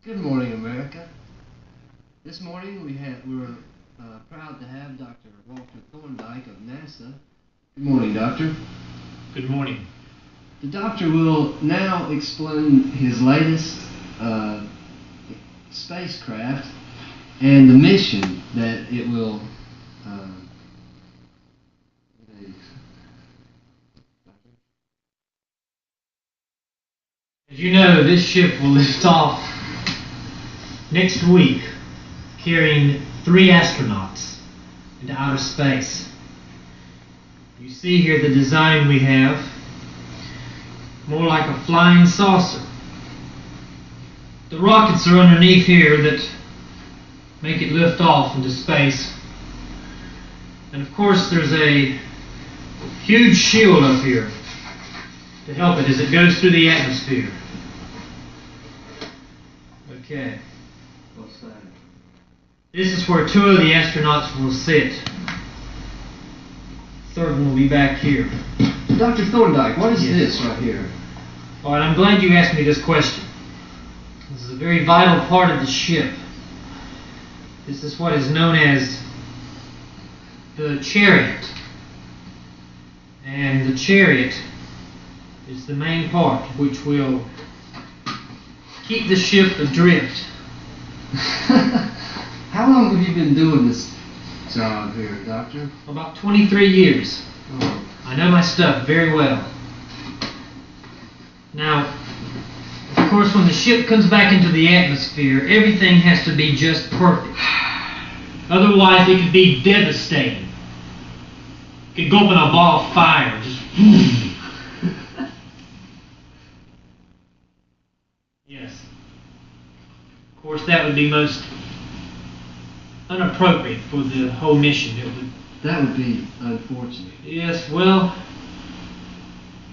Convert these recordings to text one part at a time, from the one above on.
Good morning, America. This morning we're proud to have Dr. Walter Thorndike of NASA. Good morning, Doctor. Good morning. The doctor will now explain his latest spacecraft and the mission that it will. As you know, this ship will lift off next week, carrying 3 astronauts into outer space. You see here the design we have, more like a flying saucer. The rockets are underneath here that make it lift off into space. And of course there's a huge shield up here to help it as it goes through the atmosphere. Okay. What's that? This is where 2 of the astronauts will sit. Third one will be back here. Dr. Thorndike, what is this right here? All right, I'm glad you asked me this question. This is a very vital part of the ship. This is what is known as the chariot. And the chariot is the main part which will keep the ship adrift. How long have you been doing this job here, Doctor? About 23 years. Oh. I know my stuff very well. Now, of course, when the ship comes back into the atmosphere, everything has to be just perfect. Otherwise, it could be devastating. It could go up in a ball of fire. Just yes. Of course, that would be most inappropriate for the whole mission. That would be unfortunate. Yes, well,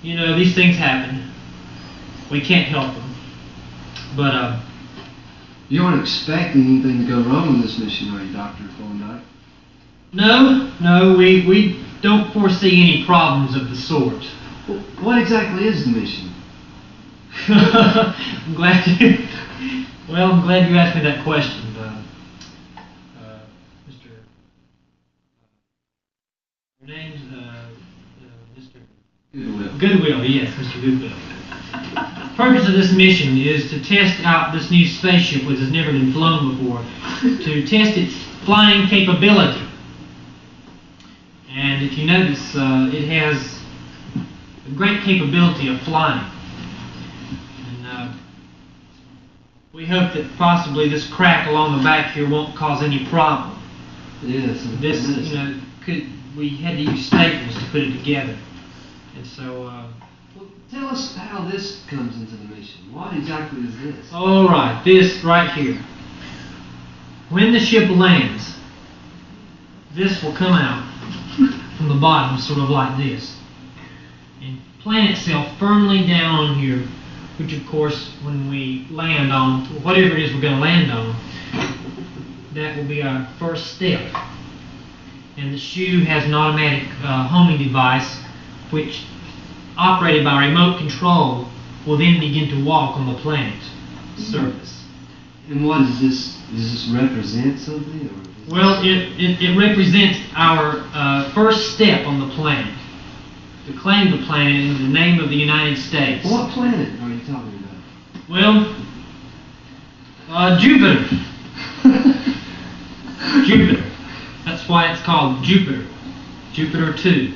you know, these things happen. We can't help them. But, You aren't expecting anything to go wrong with this mission, are you, Dr. Thorndike? No, we don't foresee any problems of the sort. Well, what exactly is the mission? I'm glad you asked me that question, Mr. Your name's Mr. Goodwill. Goodwill, yes, Mr. Goodwill. The purpose of this mission is to test out this new spaceship, which has never been flown before, to test its flying capability. And if you notice, it has a great capability of flying. And we hope that possibly this crack along the back here won't cause any problem. Yes. This, you know, we had to use staples to put it together. And so, well, tell us how this comes into the mission. What exactly is this? all right, this right here. When the ship lands, this will come out from the bottom, sort of like this, and plant itself firmly down on here, which of course, when we land on whatever it is we're going to land on, that will be our first step. And the shoe has an automatic homing device, which, operated by remote control, will then begin to walk on the planet's surface. And what is this? Does this represent something? Or Well, it represents our first step on the planet. To claim the planet in the name of the United States. What planet are you talking about? Well, Jupiter. Jupiter. That's why it's called Jupiter. Jupiter 2.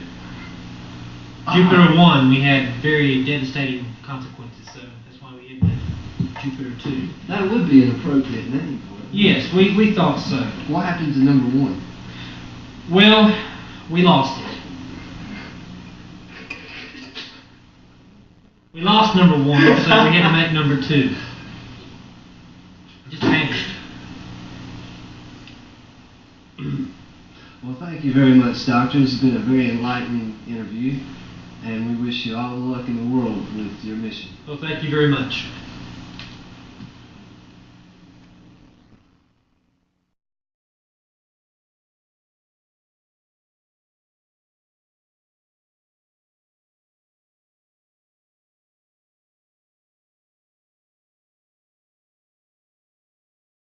Jupiter 1, we had very devastating consequences, so that's why we had Jupiter 2. That would be an appropriate name for it. Yes, we thought so. What happened to number 1? Well, we lost it. We lost number 1, so we had to make number 2. It just vanished. Well, thank you very much, Doctor. This has been a very enlightening interview, and we wish you all the luck in the world with your mission. Well, thank you very much.